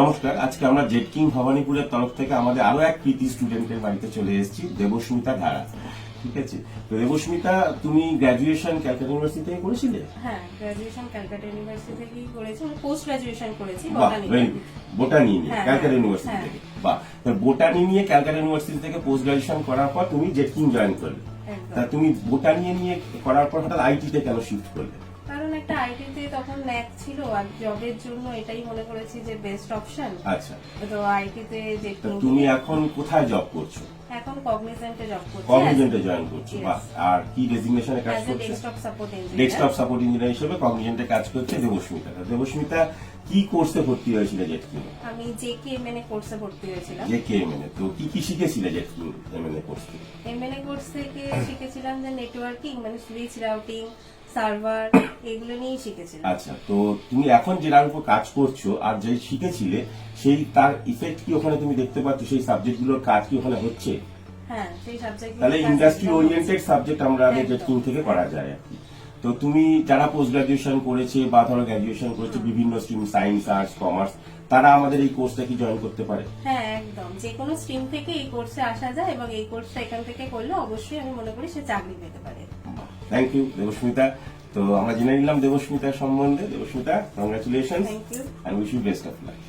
নমস্কার, আজকে আমরা জেড কিং ভবানীপুরের তরফ থেকে আমাদের আরো এক কৃতি স্টুডেন্টের বাড়িতে চলে এসেছি, দেবস্মিতা ধারা। ঠিক আছে, তো দেবস্মিতা, তুমি গ্রাজুয়েশন ক্যালকাটা ইউনিভার্সিটি থেকে করেছিলে? হ্যাঁ, গ্রাজুয়েশন ক্যালকাটা ইউনিভার্সিটি থেকেই করেছি, পোস্ট গ্রাজুয়েশন করেছি বোটানি নিয়ে হ্যাঁ, ক্যালকাটা হ্যাঁ, ইউনিভার্সিটি হ্যাঁ। থেকে। বাহ, তো বোটানি নিয়ে ক্যালকাটা ইউনিভার্সিটি থেকে পোস্ট গ্রাজুয়েশন করার পর তুমি জেড কিং জয়েন করলে। একদম। তা তুমি বোটানি নিয়ে করার পর হঠাৎ আইটি তে কেন শিফট করলে? কারণ একটা আইটিতে তখন ন্যাক ছিল আর জবের জন্য এটাই মনে করেছি যে বেস্ট অপশন। আচ্ছা, তো আইটিতে যে তো তুমি এখন কোথায় জব করছো? এখন কগনিজেন্টে জব করছি। কগনিজেন্টে জয়েন করছো। Yes. বাহ, আর কি ডেজিগনেশনে কাজ অ্যাজ এ করছো? Desktop support engineer. Desktop support engineer হিসেবে কগনিজেন্টে কাজ করছে দেবস্মিতা। দেবস্মিতা কি কোর্সে ভর্তি হয়েছিল জেড কিং? আমি জেকেএমএনএ কোর্সে ভর্তি হয়েছিলাম। যে কে এমএনএ, তো কি কি শিখেছিলে জেড কিং এমএনএ কোর্স থেকে? এমএনএ কোর্স থেকে শিখেছিলাম যে নেটওয়ার্কিং, মানে সুইচ রাউটিং, সার্ভার, এগুলো নিয়েই শিখেছিলাম। আচ্ছা, তো তুমি এখন যেটার উপর কাজ করছো আর যে শিখেছিলে সেই তার ইফেক্ট কি ওখানে তুমি দেখতে পাচ্ছ? সেই সাবজেক্টগুলোর কাজ কি ওখানে হচ্ছে? হ্যাঁ, সেই সাবজেক্ট তাহলে ইন্ডাস্ট্রি ওরিয়েন্টেড সাবজেক্ট আমরা একদম। জেড কিং থেকে করা যায় আর কি। তো তুমি যারা পোস্ট গ্রাজুয়েশন করেছে বা ধরো গ্রাজুয়েশন করেছে বিভিন্ন স্ট্রিম, সায়েন্স, আর্টস, কমার্স, তারা আমাদের এই কোর্সটা কি জয়েন করতে পারে? হ্যাঁ, একদম। যে কোনো স্ট্রিম থেকে এই কোর্সে আসা যায় এবং এই কোর্সটা এখান থেকে করলে অবশ্যই আমি মনে করি সে চাকরি পেতে পারে। Thank you Debasmita. তো আমরা জেনে নিলাম দেবস্মিতার সম্বন্ধে। Debasmita, congratulation Thank you. and wish you best of luck.